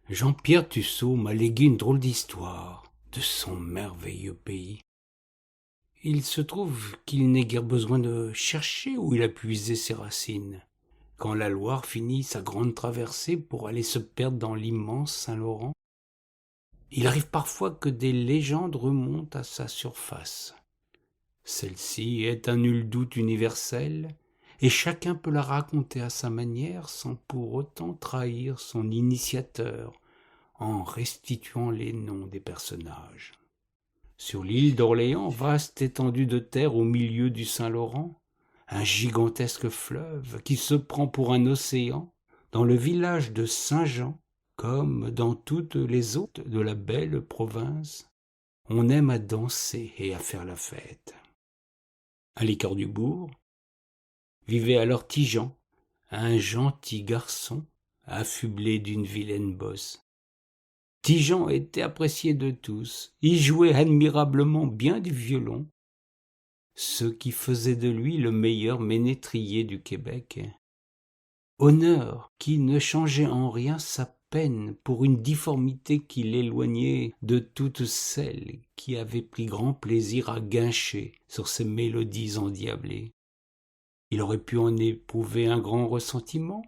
Jean-Pierre Tussaud m'a légué une drôle d'histoire de son merveilleux pays. Il se trouve qu'il n'est guère besoin de chercher où il a puisé ses racines. Quand la Loire finit sa grande traversée pour aller se perdre dans l'immense Saint-Laurent, il arrive parfois que des légendes remontent à sa surface. Celle-ci est à nul doute universelle, et chacun peut la raconter à sa manière sans pour autant trahir son initiateur, en restituant les noms des personnages. Sur l'île d'Orléans, vaste étendue de terre au milieu du Saint-Laurent, un gigantesque fleuve qui se prend pour un océan, dans le village de Saint-Jean, comme dans toutes les autres de la belle province, on aime à danser et à faire la fête. À l'écart du bourg, vivait alors Tigean, un gentil garçon, affublé d'une vilaine bosse. Tigean était apprécié de tous, il jouait admirablement bien du violon, ce qui faisait de lui le meilleur ménétrier du Québec. Honneur qui ne changeait en rien sa peine pour une difformité qui l'éloignait de toutes celles qui avaient pris grand plaisir à guincher sur ces mélodies endiablées. Il aurait pu en éprouver un grand ressentiment,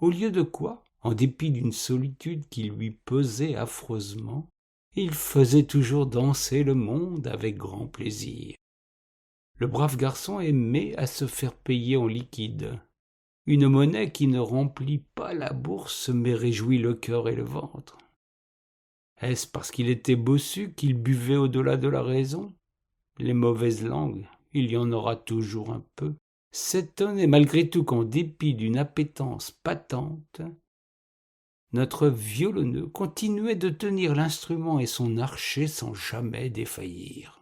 au lieu de quoi, en dépit d'une solitude qui lui pesait affreusement, il faisait toujours danser le monde avec grand plaisir. Le brave garçon aimait à se faire payer en liquide, une monnaie qui ne remplit pas la bourse mais réjouit le cœur et le ventre. Est-ce parce qu'il était bossu qu'il buvait au-delà de la raison? Les mauvaises langues, il y en aura toujours un peu, s'étonnait malgré tout qu'en dépit d'une appétence patente, notre violonneux continuait de tenir l'instrument et son archet sans jamais défaillir.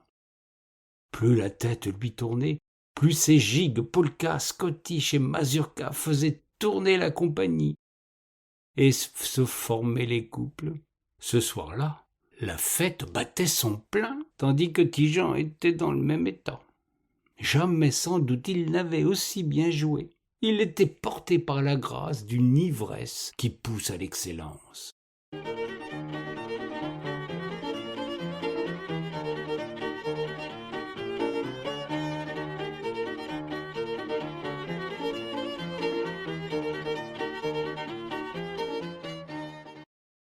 Plus la tête lui tournait, plus ses gigues, polkas, schottisch et mazurkas faisaient tourner la compagnie et se formaient les couples. Ce soir-là, la fête battait son plein, tandis que Tigean était dans le même état. Jamais sans doute il n'avait aussi bien joué. Il était porté par la grâce d'une ivresse qui pousse à l'excellence.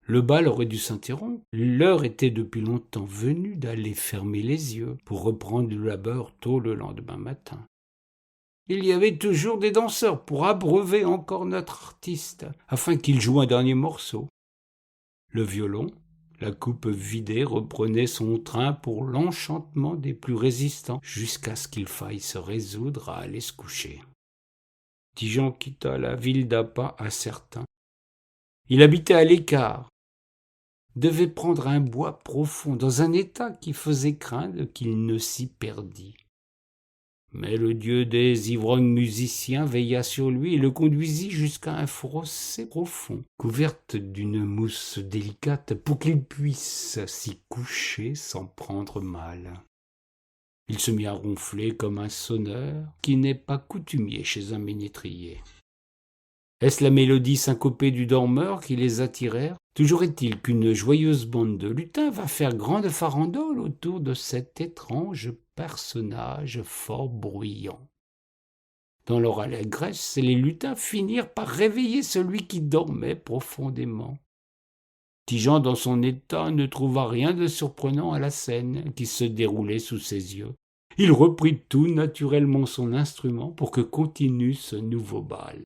Le bal aurait dû s'interrompre. L'heure était depuis longtemps venue d'aller fermer les yeux pour reprendre du labeur tôt le lendemain matin. Il y avait toujours des danseurs pour abreuver encore notre artiste, afin qu'il joue un dernier morceau. Le violon, la coupe vidée, reprenait son train pour l'enchantement des plus résistants, jusqu'à ce qu'il faille se résoudre à aller se coucher. Tigean quitta la ville d'Appât à certain. Il habitait à l'écart, devait prendre un bois profond, dans un état qui faisait craindre qu'il ne s'y perdît. Mais le dieu des ivrognes musiciens veilla sur lui et le conduisit jusqu'à un fossé profond, couverte d'une mousse délicate, pour qu'il puisse s'y coucher sans prendre mal. Il se mit à ronfler comme un sonneur qui n'est pas coutumier chez un ménétrier. Est-ce la mélodie syncopée du dormeur qui les attirèrent? Toujours est-il qu'une joyeuse bande de lutins va faire grande farandole autour de cet étrange personnage fort bruyant. Dans leur allégresse, les lutins finirent par réveiller celui qui dormait profondément. Tigean, dans son état, ne trouva rien de surprenant à la scène qui se déroulait sous ses yeux. Il reprit tout naturellement son instrument pour que continue ce nouveau bal.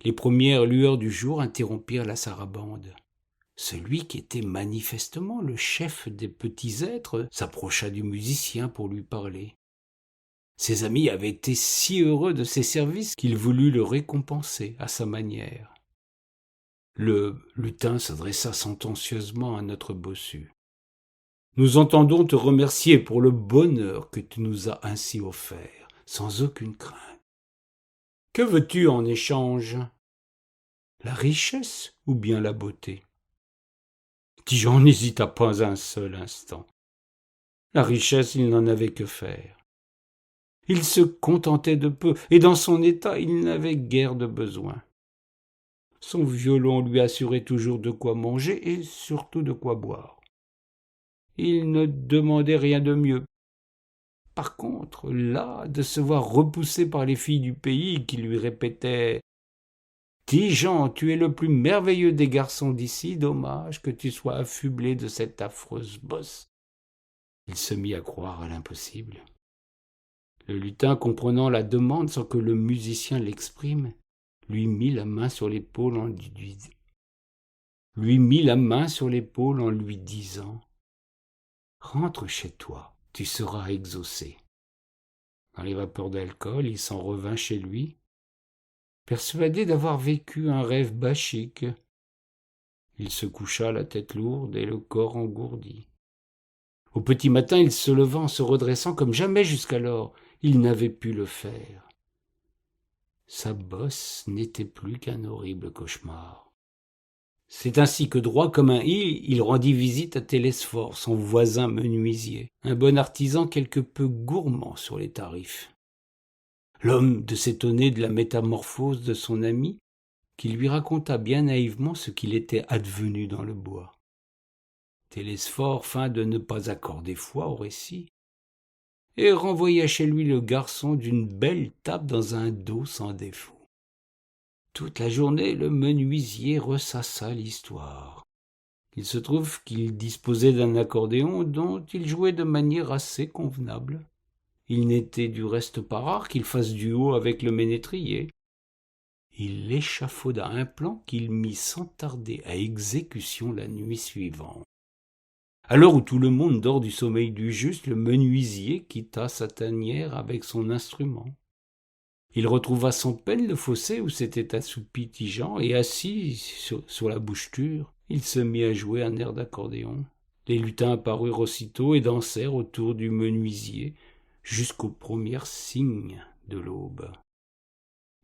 Les premières lueurs du jour interrompirent la sarabande. Celui qui était manifestement le chef des petits êtres s'approcha du musicien pour lui parler. Ses amis avaient été si heureux de ses services qu'il voulut le récompenser à sa manière. Le lutin s'adressa sentencieusement à notre bossu. « Nous entendons te remercier pour le bonheur que tu nous as ainsi offert, sans aucune crainte. Que veux-tu en échange? La richesse ou bien la beauté ?» Ti-Jean n'hésita pas un seul instant. La richesse, il n'en avait que faire. Il se contentait de peu, et dans son état, il n'avait guère de besoin. Son violon lui assurait toujours de quoi manger et surtout de quoi boire. Il ne demandait rien de mieux. Par contre, là, de se voir repoussé par les filles du pays qui lui répétaient « Ti-Jean, tu es le plus merveilleux des garçons d'ici, dommage que tu sois affublé de cette affreuse bosse. » Il se mit à croire à l'impossible. Le lutin, comprenant la demande sans que le musicien l'exprime, lui mit la main sur l'épaule en lui disant « Rentre chez toi, tu seras exaucé. » Dans les vapeurs d'alcool, il s'en revint chez lui, persuadé d'avoir vécu un rêve bachique. Il se coucha la tête lourde et le corps engourdi. Au petit matin, il se leva en se redressant comme jamais jusqu'alors. Il n'avait pu le faire. Sa bosse n'était plus qu'un horrible cauchemar. C'est ainsi que, droit comme un il rendit visite à Télesphore, son voisin menuisier, un bon artisan quelque peu gourmand sur les tarifs. L'homme de s'étonner de la métamorphose de son ami, qui lui raconta bien naïvement ce qu'il était advenu dans le bois. Télesphore feint de ne pas accorder foi au récit, et renvoya chez lui le garçon d'une belle tape dans un dos sans défaut. Toute la journée, le menuisier ressassa l'histoire. Il se trouve qu'il disposait d'un accordéon dont il jouait de manière assez convenable. Il n'était du reste pas rare qu'il fasse duo avec le ménétrier. Il échafauda un plan qu'il mit sans tarder à exécution la nuit suivante. À l'heure où tout le monde dort du sommeil du juste, le menuisier quitta sa tanière avec son instrument. Il retrouva sans peine le fossé où s'était assoupi Ti-Jean, et assis sur la boucheture, il se mit à jouer un air d'accordéon. Les lutins apparurent aussitôt et dansèrent autour du menuisier jusqu'aux premiers signes de l'aube.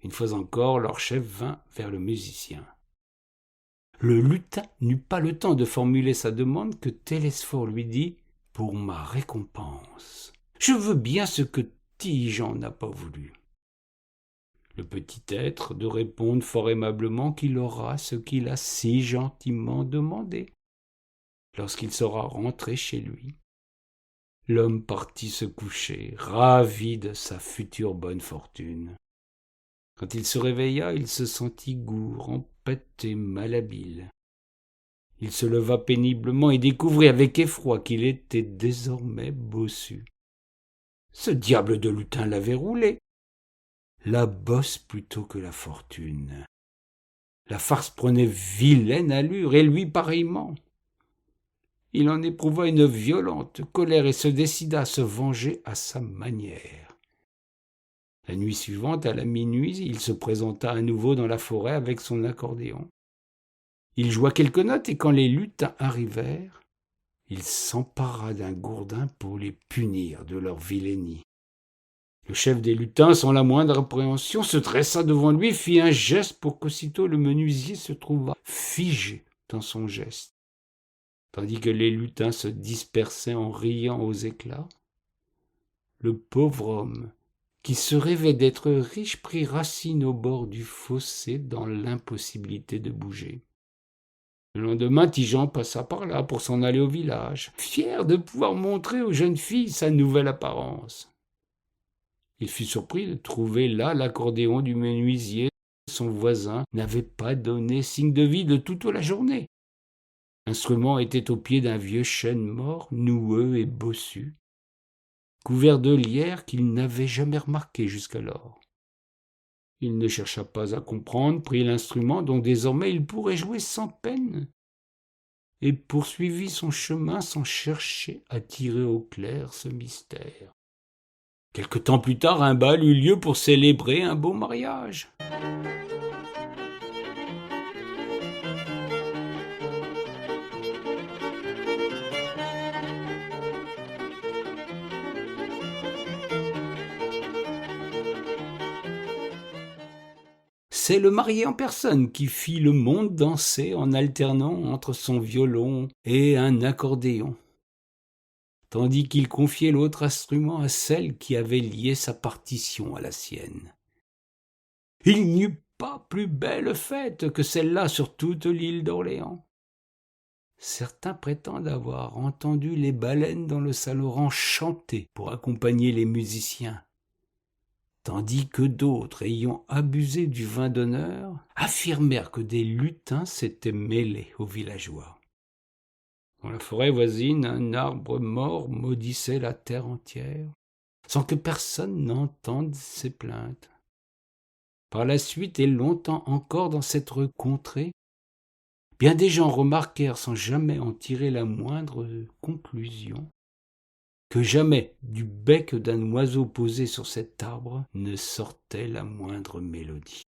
Une fois encore, leur chef vint vers le musicien. Le lutin n'eut pas le temps de formuler sa demande que Télesphore lui dit « Pour ma récompense, je veux bien ce que Ti-Jean n'a pas voulu. » Le petit être de répondre fort aimablement qu'il aura ce qu'il a si gentiment demandé lorsqu'il sera rentré chez lui. L'homme partit se coucher, ravi de sa future bonne fortune. Quand il se réveilla, il se sentit gourd, empêté et malhabile. Il se leva péniblement et découvrit avec effroi qu'il était désormais bossu. Ce diable de lutin l'avait roulé. La bosse plutôt que la fortune. La farce prenait vilaine allure, et lui pareillement. Il en éprouva une violente colère et se décida à se venger à sa manière. La nuit suivante, à la minuit, il se présenta à nouveau dans la forêt avec son accordéon. Il joua quelques notes, et quand les lutins arrivèrent, il s'empara d'un gourdin pour les punir de leur vilainie. Le chef des lutins, sans la moindre appréhension, se dressa devant lui et fit un geste pour qu'aussitôt le menuisier se trouvât figé dans son geste. Tandis que les lutins se dispersaient en riant aux éclats, le pauvre homme, qui se rêvait d'être riche, prit racine au bord du fossé dans l'impossibilité de bouger. Le lendemain, Ti-Jean passa par là pour s'en aller au village, fier de pouvoir montrer aux jeunes filles sa nouvelle apparence. Il fut surpris de trouver là l'accordéon du menuisier. Son voisin n'avait pas donné signe de vie de toute la journée. L'instrument était au pied d'un vieux chêne mort, noueux et bossu, couvert de lierre qu'il n'avait jamais remarqué jusqu'alors. Il ne chercha pas à comprendre, prit l'instrument dont désormais il pourrait jouer sans peine, et poursuivit son chemin sans chercher à tirer au clair ce mystère. Quelque temps plus tard, un bal eut lieu pour célébrer un beau mariage. c'est le marié en personne qui fit le monde danser en alternant entre son violon et un accordéon, tandis qu'il confiait l'autre instrument à celle qui avait lié sa partition à la sienne. Il n'y eut pas plus belle fête que celle-là sur toute l'île d'Orléans. Certains prétendent avoir entendu les baleines dans le Saint-Laurent chanter pour accompagner les musiciens, tandis que d'autres, ayant abusé du vin d'honneur, affirmèrent que des lutins s'étaient mêlés aux villageois. Dans la forêt voisine, un arbre mort maudissait la terre entière, sans que personne n'entende ses plaintes. Par la suite et longtemps encore dans cette contrée, bien des gens remarquèrent sans jamais en tirer la moindre conclusion que jamais du bec d'un oiseau posé sur cet arbre ne sortait la moindre mélodie.